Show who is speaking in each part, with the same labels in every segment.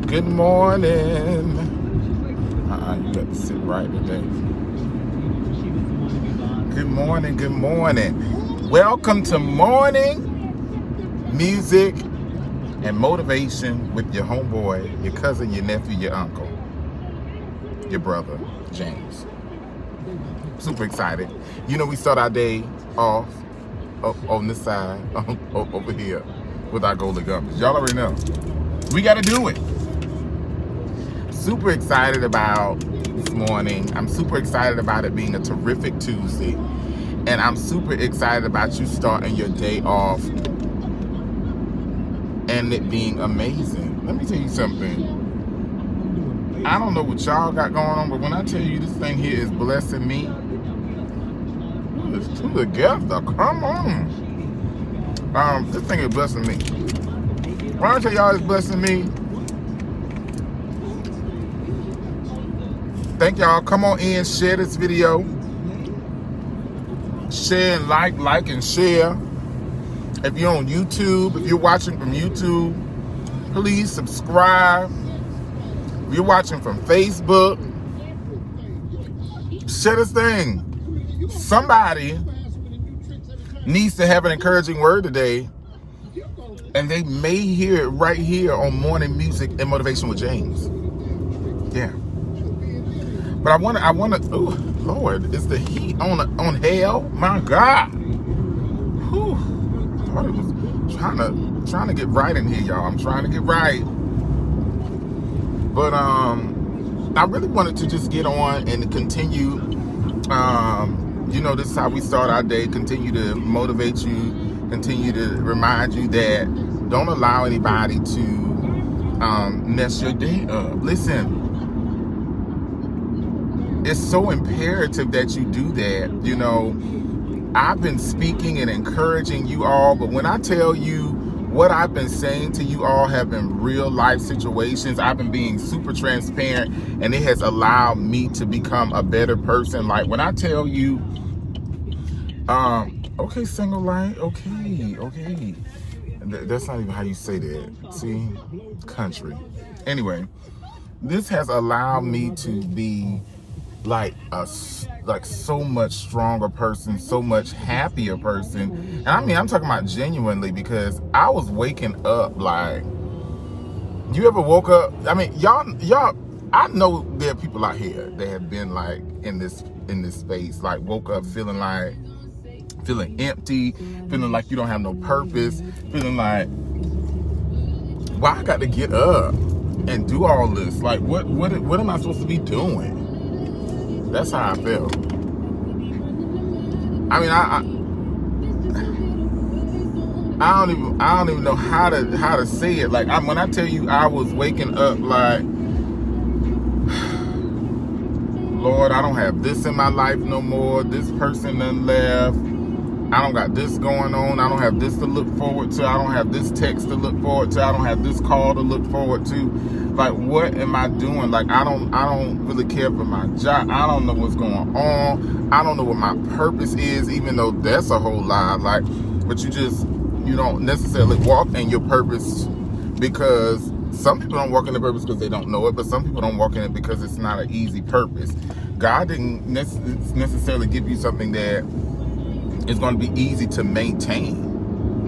Speaker 1: Good morning. You got to sit right today. Good morning. Good morning. Welcome to Morning Music and Motivation with your homeboy, your cousin, your nephew, your uncle, your brother, James. Super excited. You know, we start our day off on this side, over here, with our golden gummies. Y'all already know. We got to do it. Super excited about this morning. I'm super excited about it being a terrific Tuesday. And I'm super excited about you starting your day off and it being amazing. Let me tell you something. I don't know what y'all got going on, but when I tell you this thing here is blessing me, it's two together. Come on. This thing is blessing me. When I tell y'all it's blessing me, thank y'all. Come on in, share this video. Share and like and share. If you're on YouTube, if you're watching from YouTube, please subscribe. If you're watching from Facebook, share this thing. Somebody needs to have an encouraging word today, and they may hear it right here on Morning Music and Motivation with James. Yeah. But I want to. Oh Lord, is the heat on hell? My God. Whew. I thought it was trying to get right in here, y'all. I'm trying to get right. But I really wanted to just get on and continue. You know, this is how we start our day. Continue to motivate you. Continue to remind you that don't allow anybody to mess your day up. Listen. It's so imperative that you do that. You know, I've been speaking and encouraging you all, but when I tell you what I've been saying to you all have been real life situations, I've been being super transparent, and it has allowed me to become a better person. Like when I tell you, okay, single light, okay. That's not even how you say that. See, country. Anyway, this has allowed me to be like so much stronger person, so much happier person. And I mean, I'm talking about genuinely, because I was waking up like, you ever woke up? I mean, y'all, I know there are people out here that have been like in this space, like woke up feeling empty, feeling like you don't have no purpose, feeling like, why I got to get up and do all this? Like, what am I supposed to be doing? That's how I feel. I mean, I don't even know how to say it. Like when I tell you, I was waking up like, Lord, I don't have this in my life no more. This person done left. I don't got this going on. I don't have this to look forward to. I don't have this text to look forward to. I don't have this call to look forward to. Like, what am I doing? Like, I don't really care for my job. I don't know what's going on. I don't know what my purpose is, even though that's a whole lie. Like, but you don't necessarily walk in your purpose, because some people don't walk in their purpose because they don't know it, but some people don't walk in it because it's not an easy purpose. God didn't necessarily give you something that is going to be easy to maintain.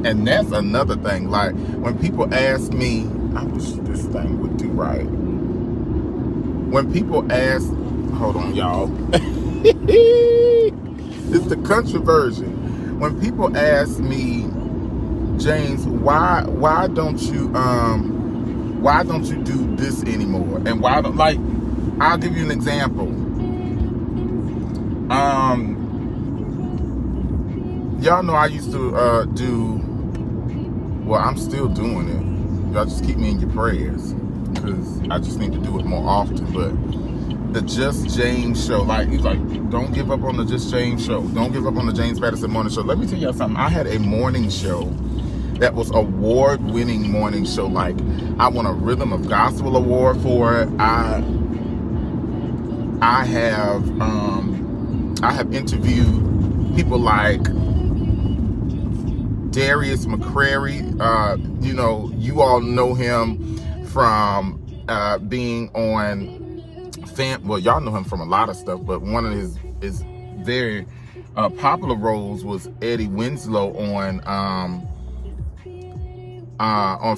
Speaker 1: And that's another thing. Like, when people ask me, I wish this thing would do right. When people ask, hold on, y'all. It's the country version. When people ask me, James, why don't you do this anymore? And why don't, like, I'll give you an example. Y'all know I used to I'm still doing it. Y'all just keep me in your prayers, because I just need to do it more often. But the Just James show, like, he's like, don't give up on the Just James show. Don't give up on the James Patterson morning show. Let me tell y'all something. I had a morning show that was award-winning morning show. Like, I won a Rhythm of Gospel award for it. I have interviewed people like Darius McCrary. You know, you all know him from being on well, y'all know him from a lot of stuff, but one of his very popular roles was Eddie Winslow on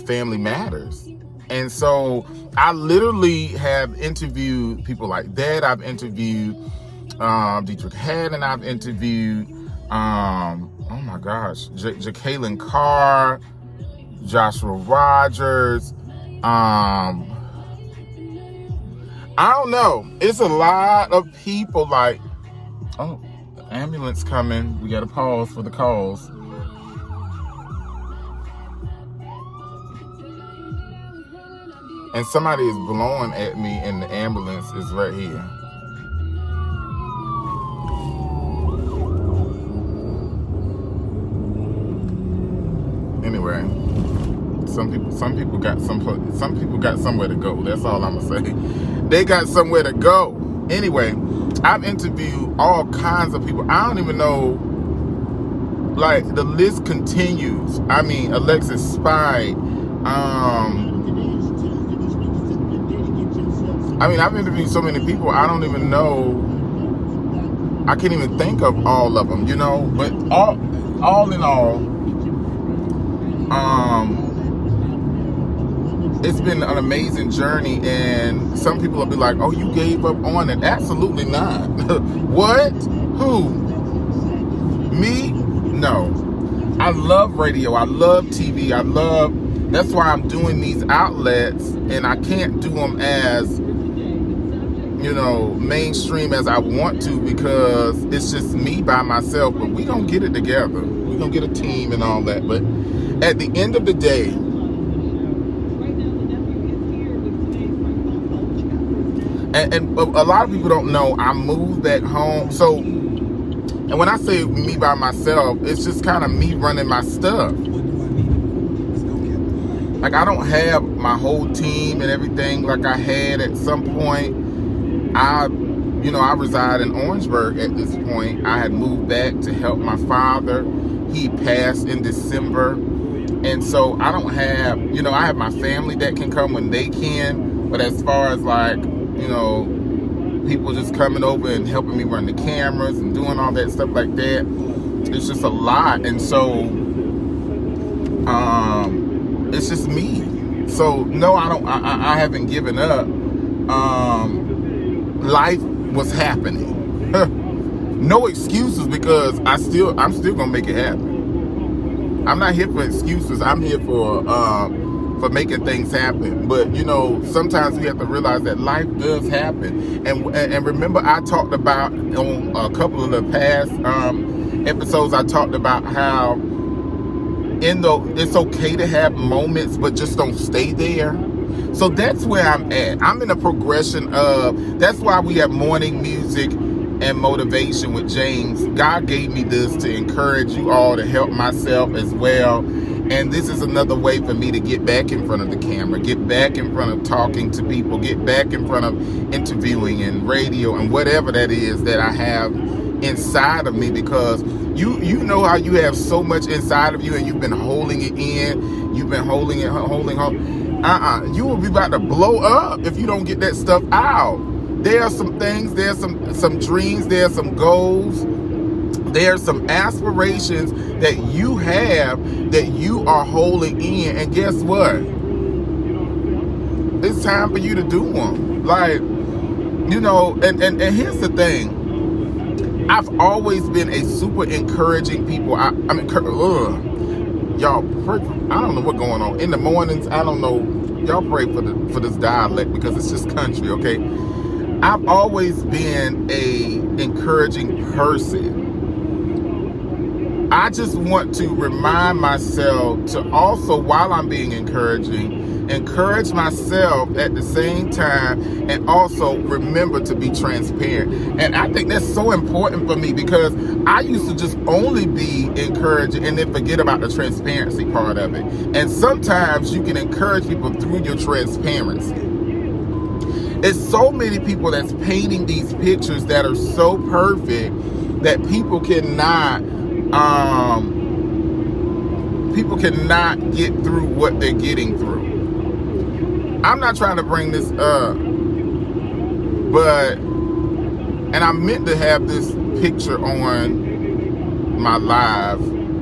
Speaker 1: Family Matters. And so I literally have interviewed people like that. I've interviewed Dietrich Haddon. I've interviewed oh my gosh, Jacqueline Carr, Joshua Rogers. I don't know. It's a lot of people. Like, oh, the ambulance coming. We got to pause for the calls. And somebody is blowing at me, and the ambulance is right here. Anyway, some people got somewhere to go. That's all I'm gonna say. They got somewhere to go. Anyway, I've interviewed all kinds of people. I don't even know. Like, the list continues. I mean, Alexis Spite. I mean, I've interviewed so many people, I don't even know. I can't even think of all of them, you know. But all in all, it's been an amazing journey. And some people will be like, "Oh, you gave up on it?" Absolutely not. What? Who? Me? No. I love radio. I love TV. That's why I'm doing these outlets, and I can't do them as, you know, mainstream as I want to, because it's just me by myself. But we gonna get it together. We gonna get a team and all that. But at the end of the day, and a lot of people don't know, I moved back home. So, and when I say me by myself, it's just kind of me running my stuff. Like, I don't have my whole team and everything like I had at some point. I reside in Orangeburg at this point. I had moved back to help my father. He passed in December. And so I don't have, I have my family that can come when they can. But as far as, like, people just coming over and helping me run the cameras and doing all that stuff like that, it's just a lot. And so it's just me. So no, I haven't given up. Life was happening. No excuses, because I'm still gonna make it happen. I'm not here for excuses. I'm here for making things happen. But sometimes we have to realize that life does happen. And remember, I talked about on a couple of the past episodes, I talked about how it's okay to have moments, but just don't stay there. So that's where I'm at. I'm in a progression of, that's why we have morning music and motivation with James. God gave me this to encourage you all, to help myself as well. And this is another way for me to get back in front of the camera, get back in front of talking to people, get back in front of interviewing and radio and whatever that is that I have inside of me. Because you know how you have so much inside of you and you've been holding it in, you've been holding. You will be about to blow up if you don't get that stuff out. There are some things, there's some dreams, there's some goals, there's some aspirations that you have that you are holding in. And guess what? It's time for you to do them. Like, and here's the thing. I've always been a super encouraging people. Y'all pray for, I don't know what's going on in the mornings. I don't know. Y'all pray for this dialect, because it's just country, okay? I've always been a encouraging person. I just want to remind myself to also, while I'm being encouraging, encourage myself at the same time, and also remember to be transparent. And I think that's so important for me, because I used to just only be encouraging and then forget about the transparency part of it. And sometimes you can encourage people through your transparency. It's so many people that's painting these pictures that are so perfect that people cannot get through what they're getting through. I'm not trying to bring this up, but, and I meant to have this picture on my live,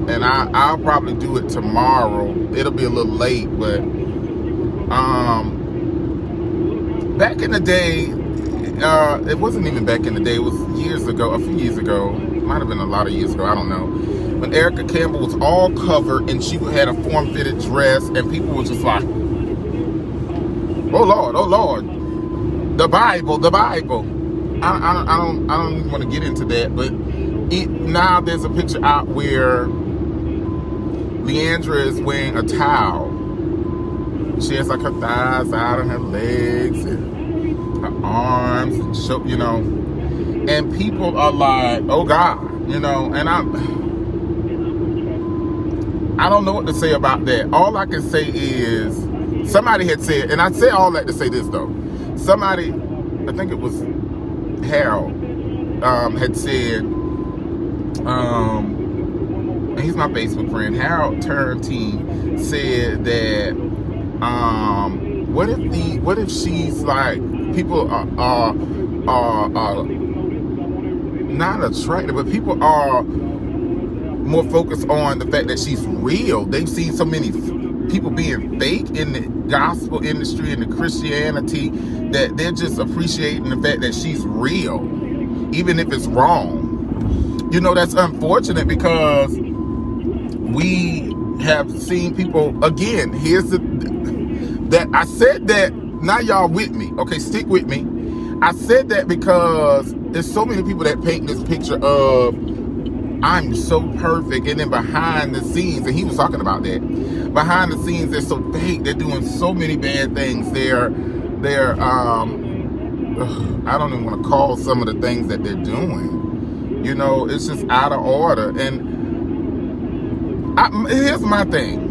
Speaker 1: and I'll probably do it tomorrow. It'll be a little late, but back in the day, it wasn't even back in the day, it was years ago, a few years ago, might have been a lot of years ago, I don't know, when Erica Campbell was all covered and she had a form-fitted dress, and people were just like, oh Lord, the Bible. I don't even want to get into that, but now there's a picture out where Leandra is wearing a towel. She has like her thighs out and her legs and her arms, and and people are like, oh God, and I don't know what to say about that. All I can say is, somebody had said, and I say all that to say this though, somebody, I think it was Harold, had said, and he's my Facebook friend, Harold Turntine, said that, what if she's like, people are not attracted, but people are more focused on the fact that she's real. They've seen so many people being fake in the gospel industry and the Christianity that they're just appreciating the fact that she's real, even if it's wrong. That's unfortunate, because we have seen people, again, that I said that, now y'all with me, okay, stick with me. I said that because there's so many people that paint this picture of, I'm so perfect, and then behind the scenes, and he was talking about that, behind the scenes, they're so fake, they're doing so many bad things, they're I don't even want to call some of the things that they're doing, it's just out of order. And here's my thing,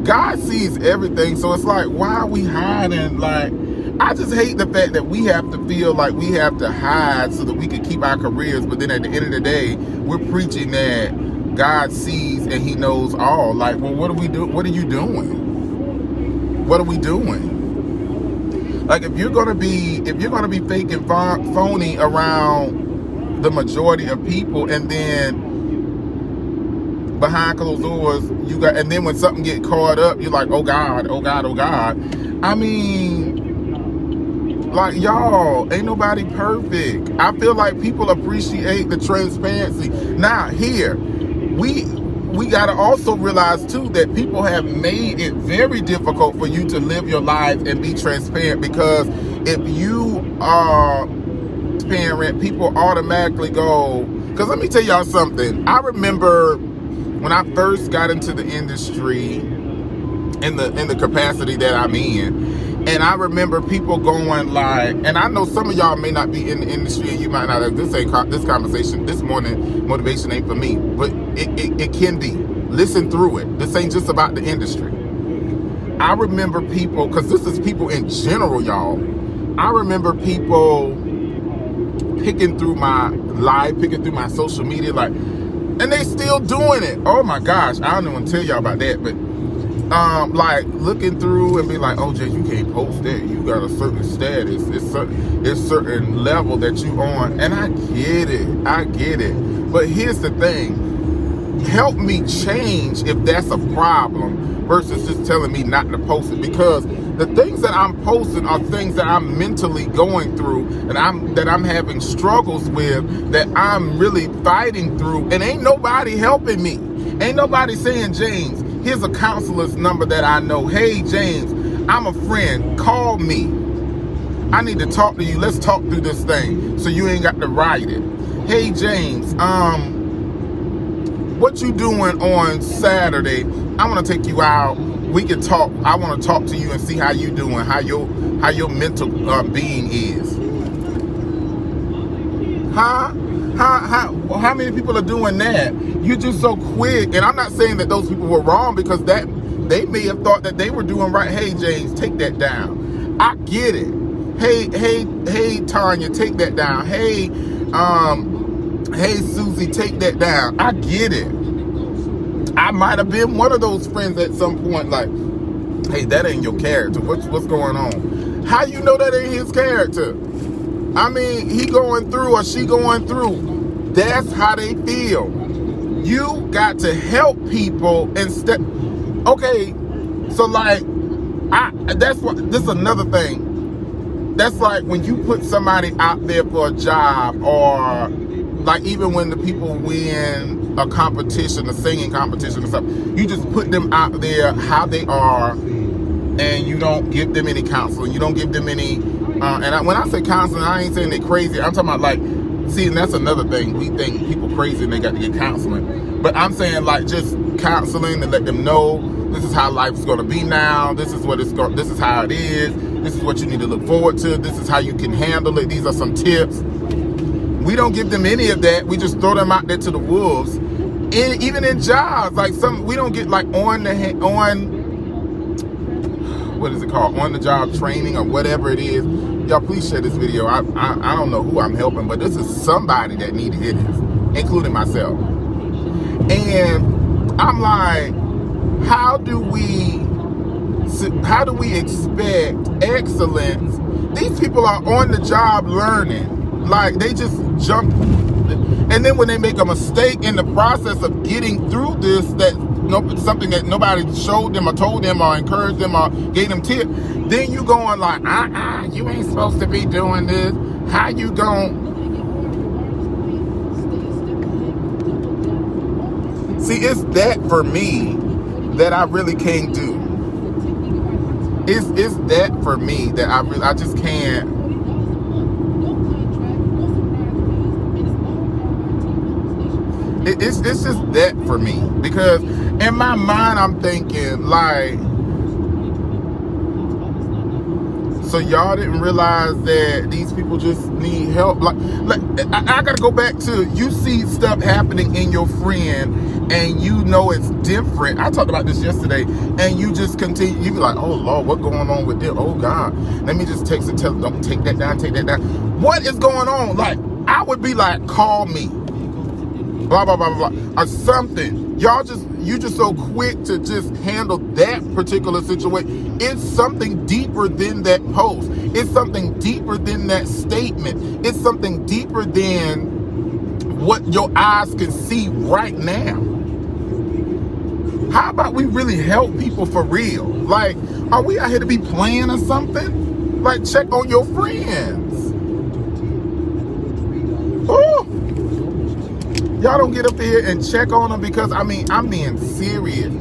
Speaker 1: God sees everything, so it's like, why are we hiding? Like, I just hate the fact that we have to feel like we have to hide so that we can keep our careers, but then at the end of the day, we're preaching that God sees and he knows all. Like, well, what are we doing? What are you doing? What are we doing? Like, if you're gonna be fake and phony around the majority of people, and then behind closed doors, and then when something get caught up, you're like, oh God. I mean, like, y'all, ain't nobody perfect. I feel like people appreciate the transparency. Now, here, we gotta also realize too that people have made it very difficult for you to live your life and be transparent, because if you are transparent, people automatically go, because let me tell y'all something. I remember when I first got into the industry in the capacity that I'm in, and I remember people going like, and I know some of y'all may not be in the industry and you might not have, this conversation this morning, motivation ain't for me, but it can be. Listen through it. This ain't just about the industry. I remember people, because this is people in general, y'all. I remember people picking through my live, picking through my social media, like, and they still doing it. Oh my gosh, I don't even want to tell y'all about that, but like looking through and be like, oh Jay, you can't post that. You got a certain status. It's certain level that you on. And I get it. But here's the thing. Help me change if that's a problem versus just telling me not to post it, because the things that I'm posting are things that I'm mentally going through and that I'm having struggles with, that I'm really fighting through, and ain't nobody helping me. Ain't nobody saying, James, here's a counselor's number that I know. Hey, James, I'm a friend. Call me. I need to talk to you. Let's talk through this thing so you ain't got to write it. Hey, James, what you doing on Saturday? I want to take you out. We can talk. I want to talk to you and see how you doing, how your mental being is. Huh? How many people are doing that? You're just so quick. And I'm not saying that those people were wrong, because that they may have thought that they were doing right. Hey, James, take that down. I get it. Hey, Tanya, take that down. Hey, Susie, take that down. I get it. I might have been one of those friends at some point, like, hey, that ain't your character. What's going on? How you know that ain't his character? I mean, he going through or she going through. That's how they feel. You got to help people instead. Okay, so like, this is another thing. That's like when you put somebody out there for a job, or like even when the people win a competition, a singing competition or something, you just put them out there how they are, and you don't give them any counseling. You don't give them any, when I say counseling, I ain't saying they're crazy. I'm talking about like, see, and that's another thing. We think people crazy and they got to get counseling. But I'm saying like just counseling to let them know this is how life's going to be now. This is what it's going. This is how it is. This is what you need to look forward to. This is how you can handle it. These are some tips. We don't give them any of that. We just throw them out there to the wolves. Even in jobs, like we don't get like what is it called? On the job training or whatever it is. Y'all please share this video. I don't know who I'm helping, but this is somebody that need to hear this, including myself. And I'm like, how do we expect excellence? These people are on the job learning. Like they just jump, and then when they make a mistake in the process of getting through this, something that nobody showed them or told them or encouraged them or gave them tips, then you going like, you ain't supposed to be doing this. How you going? See, it's that for me that I really can't do. It's that for me that I just can't. It's just that for me, because in my mind I'm thinking like, so y'all didn't realize that these people just need help. Like I gotta go back to, you see stuff happening in your friend and you know it's different. I talked about this yesterday, and you just continue. You be like, oh Lord, what's going on with them? Oh God, let me just text and tell them, don't take that down, take that down. What is going on? Like I would be like, call me. Blah, blah, blah, blah, or something. You just so quick to just handle that particular situation. It's something deeper than that post. It's something deeper than that statement. It's something deeper than what your eyes can see right now. How about we really help people for real? Like, are we out here to be playing or something? Like, check on your friends. Ooh. Y'all don't get up here and check on them, because I mean, I'm being serious.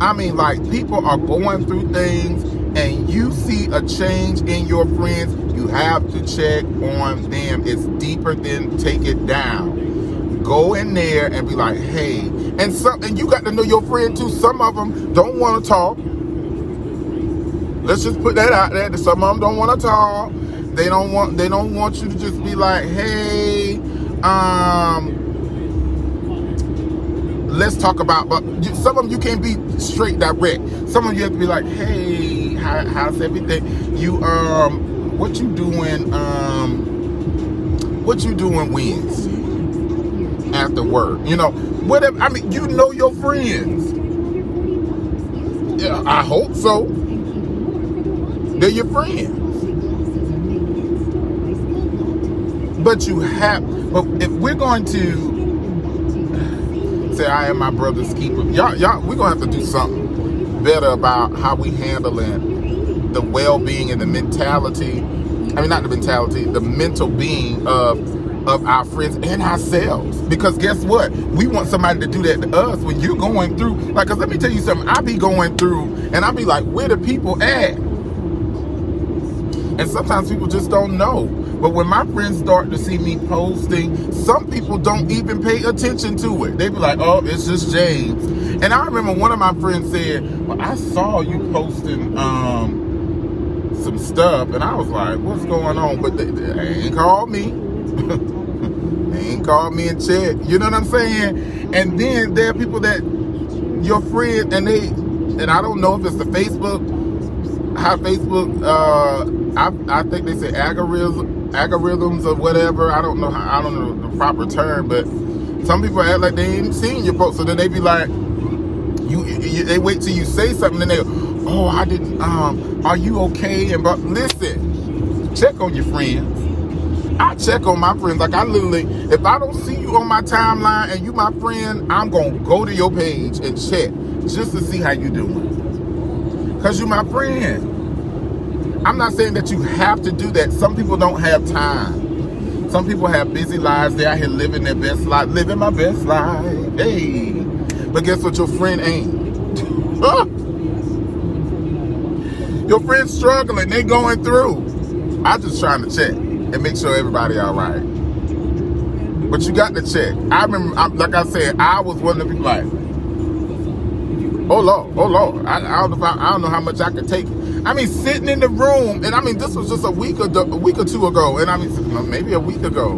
Speaker 1: I mean, like, people are going through things and you see a change in your friends, you have to check on them. It's deeper than take it down. Go in there and be like, hey, and you got to know your friend too. Some of them don't want to talk. Let's just put that out there. Some of them don't want to talk. They don't want you to just be like, hey, let's talk about, but some of them you can't be straight direct. Some of you have to be like, hey, how's everything? What you doing Wednesday after work? You know, whatever. I mean, you know your friends. Yeah, I hope so. They're your friends. But if we're going to say I am my brother's keeper, y'all, we're gonna have to do something better about how we handling the well-being and the mentality. I mean, not the mentality, the mental being of our friends and ourselves. Because guess what? We want somebody to do that to us when you're going through. Like, cause let me tell you something. I be going through, and I be like, where the people at? And sometimes people just don't know. But when my friends start to see me posting, some people don't even pay attention to it. They be like, oh, it's just James. And I remember one of my friends said, well, I saw you posting some stuff. And I was like, what's going on? But they ain't called me. They ain't called me and checked. You know what I'm saying? And then there are people that your friend, and I don't know if it's the Facebook, how Facebook, I think they say algorithms or whatever. I don't know the proper term, but some people act like they ain't seen your post, so then they be like, They wait till you say something and they go, oh, I didn't, are you okay? And but listen, check on your friends. I check on my friends. Like I literally, if I don't see you on my timeline and you my friend, I'm going to go to your page and check just to see how you doing. Because you my friend. I'm not saying that you have to do that. Some people don't have time. Some people have busy lives. They're out here living their best life. Living my best life. Hey. But guess what? Your friend ain't. Your friend's struggling. They going through. I'm just trying to check and make sure everybody all right. But you got to check. I remember, like I said, I was one of the people like, oh Lord, I don't know how much I could take. I mean, sitting in the room, and I mean, this was just a week or two ago, and I mean, maybe a week ago,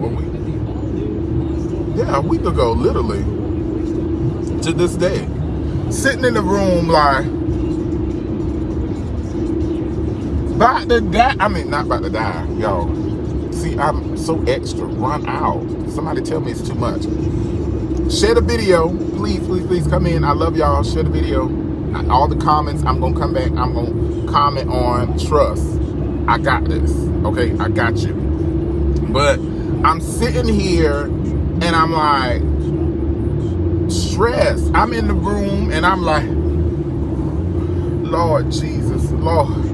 Speaker 1: a week ago, literally, to this day, sitting in the room like, about to die. I mean, not about to die, y'all. See, I'm so extra, run out. Somebody tell me it's too much. Share the video, please come in. I love y'all. Share the video. All the comments, I'm gonna come back. I'm gonna comment on. Trust, I got this. Okay, I got you. But I'm sitting here and I'm like stressed. I'm in the room and I'm like, Lord Jesus, Lord,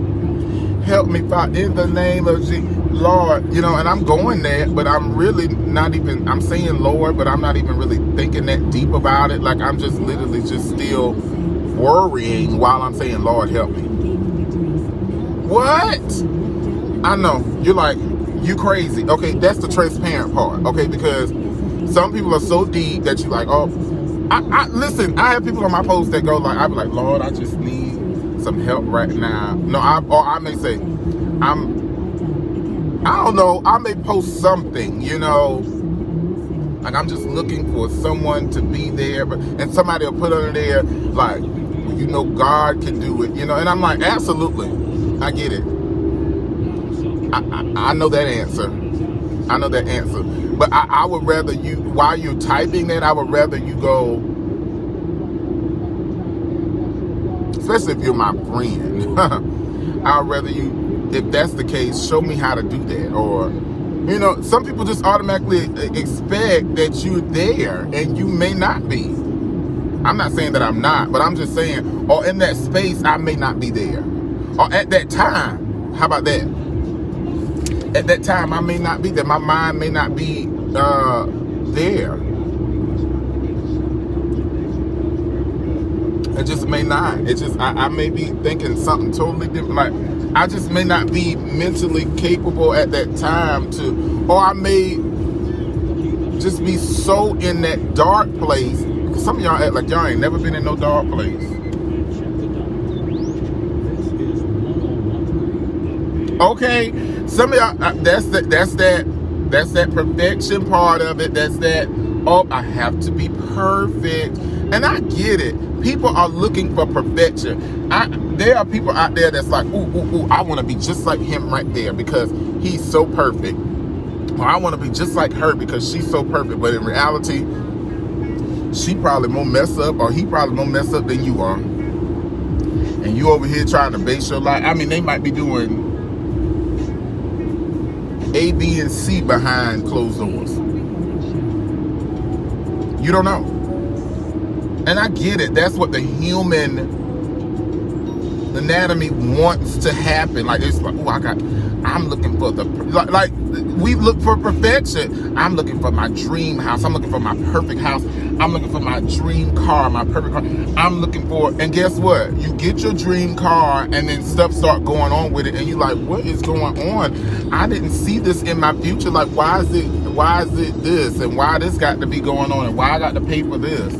Speaker 1: help me, Father, in the name of Jesus. Lord, you know, and I'm going there, but I'm really not even, I'm saying Lord, but I'm not even really thinking that deep about it. Like I'm just literally just still worrying while I'm saying, Lord, help me. What? I know, you're like, you crazy. Okay, that's the transparent part, okay, because some people are so deep that you're like, oh, listen, I have people on my post that go like, I be like, Lord, I just need some help right now. No, I may say, I don't know, I may post something, you know, like I'm just looking for someone to be there, and somebody will put under there, like, well, you know, God can do it, you know, and I'm like, absolutely, I get it. I know that answer. I know that answer. But I would rather you, while you're typing that, I would rather you go, especially if you're my friend, I would rather you, if that's the case, show me how to do that. Or, you know, some people just automatically expect that you're there and you may not be. I'm not saying that I'm not, but I'm just saying, or in that space, I may not be there. Or at that time, how about that? At that time, I may not be there. My mind may not be there. It just may not. It just, I may be thinking something totally different. Like, I just may not be mentally capable at that time to, or I may just be so in that dark place. Some of y'all act like y'all ain't never been in no dark place. Okay, some of y'all, that's that perfection part of it. That's that, oh, I have to be perfect. And I get it. People are looking for perfection. There are people out there that's like, ooh, I want to be just like him right there because he's so perfect. Or I want to be just like her because she's so perfect. But in reality, she probably more mess up, or he probably more mess up than you are. And you over here trying to base your life. I mean, they might be doing A, B, and C behind closed doors. You don't know. And I get it. That's what the human anatomy wants to happen. Like, it's like, oh, I'm looking for like we look for perfection. I'm looking for my dream house. I'm looking for my perfect house. I'm looking for my dream car, my perfect car. I'm looking for, and guess what? You get your dream car and then stuff start going on with it. And you're like, what is going on? I didn't see this in my future. Like, why is it this? And why this got to be going on? And why I got to pay for this?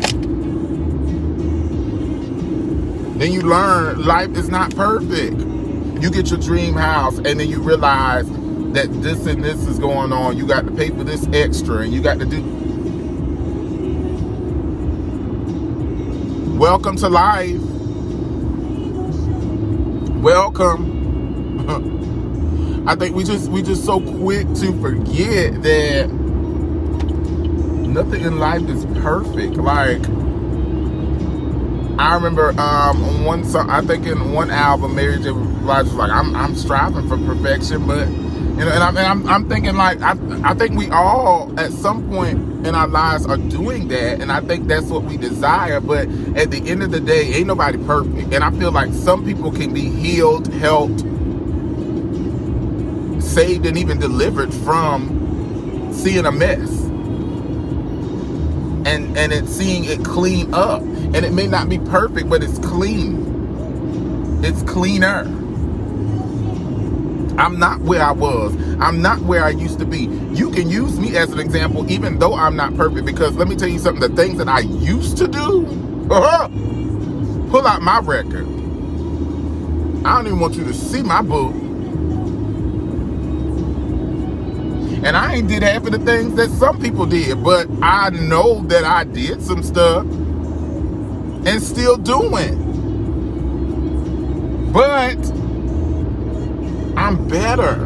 Speaker 1: Then you learn life is not perfect. You get your dream house and then you realize that this and this is going on. You got to pay for this extra and you got to do. Welcome to life. Welcome. I think we just so quick to forget that nothing in life is perfect. Like, I remember on one song, I think in one album, Mary J. Blige was like, "I'm striving for perfection," but and I'm thinking like I think we all at some point in our lives are doing that, and I think that's what we desire. But at the end of the day, ain't nobody perfect, and I feel like some people can be healed, helped, saved, and even delivered from seeing a mess. And it's seeing it clean up. And it may not be perfect, but it's clean. It's cleaner. I'm not where I was. I'm not where I used to be. You can use me as an example, even though I'm not perfect, because let me tell you something, the things that I used to do, pull out my record. I don't even want you to see my book. And I ain't did half of the things that some people did, but I know that I did some stuff and still doing. But I'm better.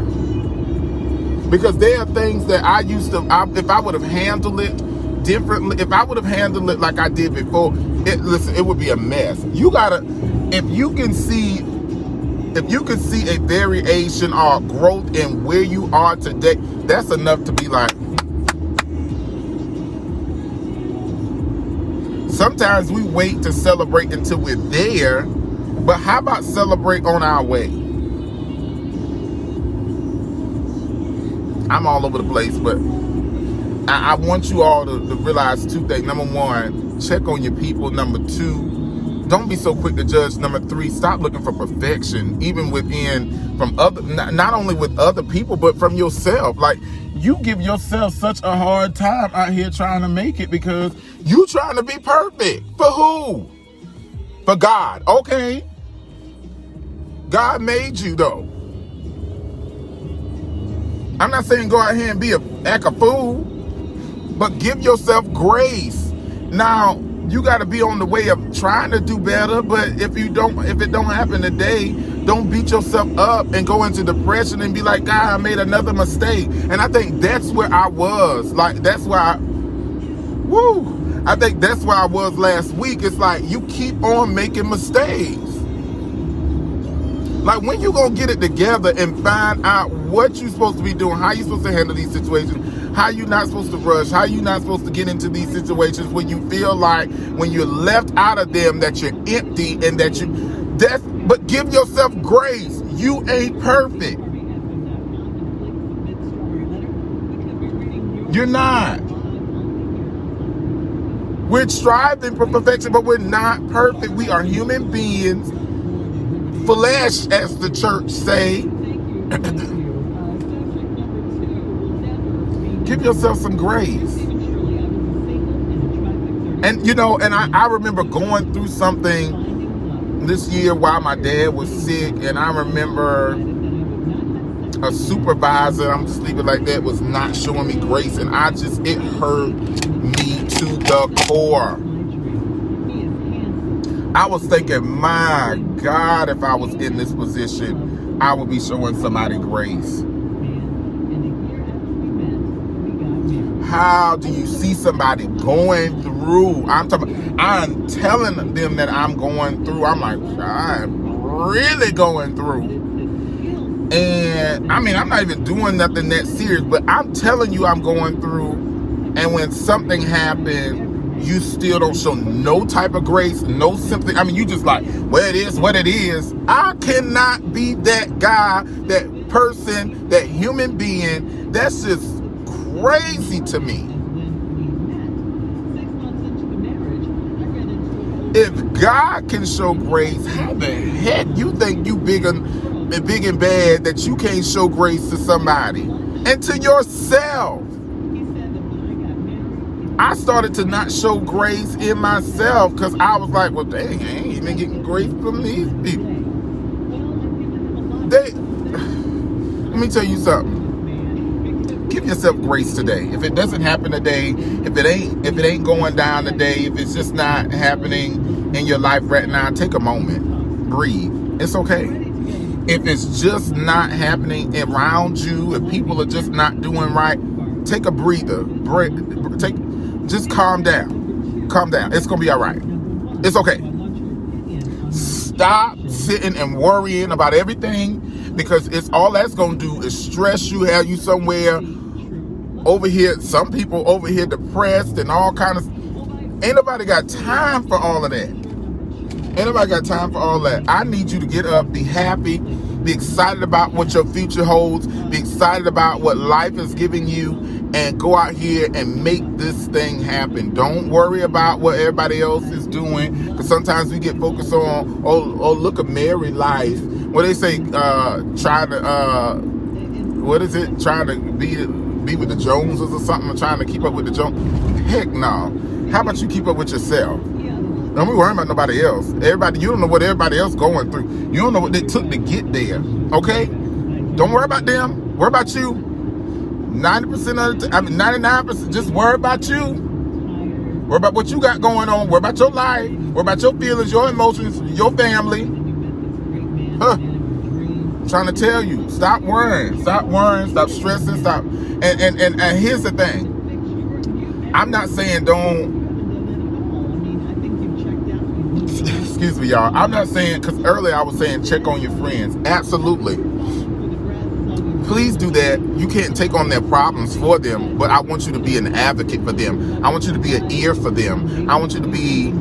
Speaker 1: Because there are things that I used to, if I would have handled it differently, if I would have handled it like I did before, listen, it would be a mess. You gotta, if you can see a variation or growth in where you are today, that's enough to be like. Sometimes we wait to celebrate until we're there, but how about celebrate on our way? I'm all over the place, but I want you all to realize two things. Number one, check on your people. Number two, don't be so quick to judge. Number three, stop looking for perfection, even from other, not only with other people, but from yourself. Like, you give yourself such a hard time out here trying to make it because you trying to be perfect. For who? For God. Okay. God made you though. I'm not saying go out here and act a fool, but give yourself grace. Now, you got to be on the way of trying to do better, but if it don't happen today, don't beat yourself up and go into depression and be like, God, I made another mistake. And I think that's where I was. Like, that's where I think that's where I was last week. It's like, you keep on making mistakes. Like, when you gonna get it together and find out what you're supposed to be doing, how you're supposed to handle these situations, how you're not supposed to rush, how you're not supposed to get into these situations when you feel like when you're left out of them that you're empty and but give yourself grace. You ain't perfect. You're not. We're striving for perfection, but we're not perfect. We are human beings. Flesh, as the church say. Give yourself some grace. And and I remember going through something this year while my dad was sick, and I remember a supervisor, I'm just leaving it like that, was not showing me grace, and it hurt me to the core. I was thinking, my God, if I was in this position, I would be showing somebody grace. How do you see somebody going through? I'm telling them that I'm going through. I'm like, I'm really going through. And I mean, I'm not even doing nothing that serious, but I'm telling you I'm going through. And when something happens, you still don't show no type of grace, no sympathy. I mean, you just like, well, it is what it is. I cannot be that guy, that person, that human being. That's just crazy to me. If God can show grace, how the heck you think you big and bad that you can't show grace to somebody and to yourself? I started to not show grace in myself because I was like, well, dang, I ain't even getting grace from these people. Let me tell you something. Give yourself grace today. If it doesn't happen today, if it ain't going down today, if it's just not happening in your life right now, take a moment, breathe. It's okay. If it's just not happening around you, if people are just not doing right, take a breather. Just calm down. Calm down. It's gonna be all right. It's okay. Stop sitting and worrying about everything, because it's all that's going to do is stress you, have you somewhere over here. Some people over here depressed and all kind of. Ain't nobody got time for all of that. Ain't nobody got time for all that. I need you to get up, be happy, be excited about what your future holds, be excited about what life is giving you, and go out here and make this thing happen. Don't worry about what everybody else is doing, because sometimes we get focused on, oh, look, a married life. What they say, trying to be with the Joneses or something, or trying to keep up with the Joneses. Heck no. How about you keep up with yourself? Don't be worrying about nobody else. You don't know what everybody else going through. You don't know what they took to get there. Okay? Don't worry about them. Worry about you. 90% of the time, 99%, just worry about you. Worry about what you got going on. Worry about your life. Worry about your feelings, your emotions, your family. I'm trying to tell you, stop worrying. Stop worrying. Stop stressing. Stop. And here's the thing. I'm not saying don't. Excuse me, y'all. I'm not saying, because earlier I was saying check on your friends. Absolutely. Please do that. You can't take on their problems for them, but I want you to be an advocate for them. I want you to be an ear for them. I want you to be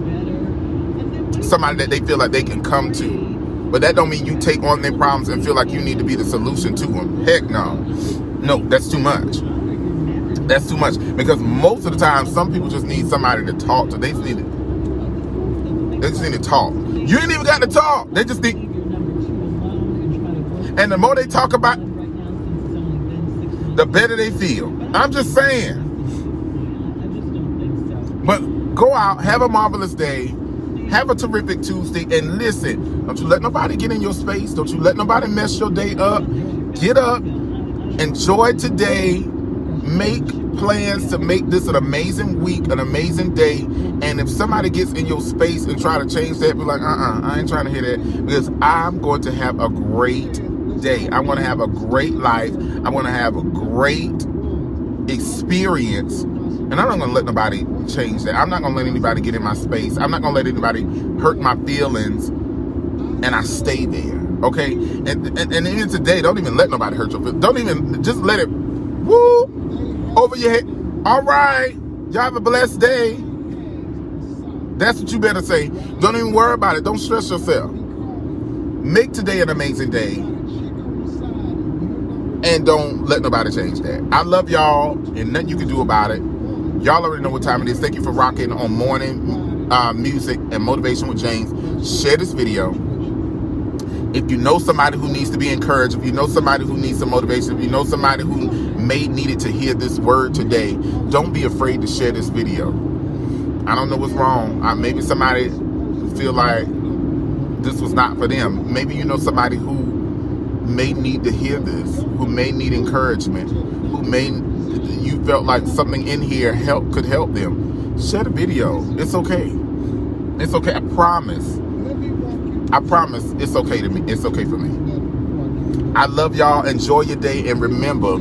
Speaker 1: somebody that they feel like they can come to. But that don't mean you take on their problems and feel like you need to be the solution to them. Heck no. No, that's too much. That's too much. Because most of the time, some people just need somebody to talk to. They just need to talk. You ain't even got to talk. They just need. And the more they talk about, the better they feel. I'm just saying. But go out, have a marvelous day, have a terrific Tuesday, and listen. Don't you let nobody get in your space. Don't you let nobody mess your day up. Get up, enjoy today, make plans to make this an amazing week, an amazing day. And if somebody gets in your space and try to change that, be like, I ain't trying to hear that, because I'm going to have a great day. I'm going to have a great life. I'm going to have a great experience. And I'm not going to let nobody change that. I'm not going to let anybody get in my space. I'm not going to let anybody hurt my feelings. And I stay there. Okay? And even today, don't even let nobody hurt your feelings. Don't even, just let it, woo, over your head. All right. Y'all have a blessed day. That's what you better say. Don't even worry about it. Don't stress yourself. Make today an amazing day. And don't let nobody change that. I love y'all, and nothing you can do about it. Y'all already know what time it is. Thank you for rocking on Morning Music and Motivation with James. Share this video. If you know somebody who needs to be encouraged, if you know somebody who needs some motivation, if you know somebody who may needed to hear this word today, don't be afraid to share this video. I don't know what's wrong. Maybe somebody feel like this was not for them. Maybe you know somebody who may need to hear this, who may need encouragement, you felt like something in here could help them. Share the video. It's okay. It's okay. I promise it's okay to me. It's okay for me. I love y'all. Enjoy your day. And remember,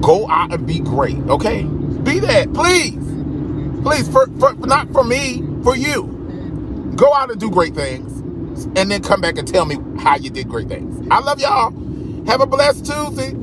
Speaker 1: go out and be great. Okay? Be that. Please. Please. Not for me. For you. Go out and do great things. And then come back and tell me how you did great things. I love y'all. Have a blessed Tuesday.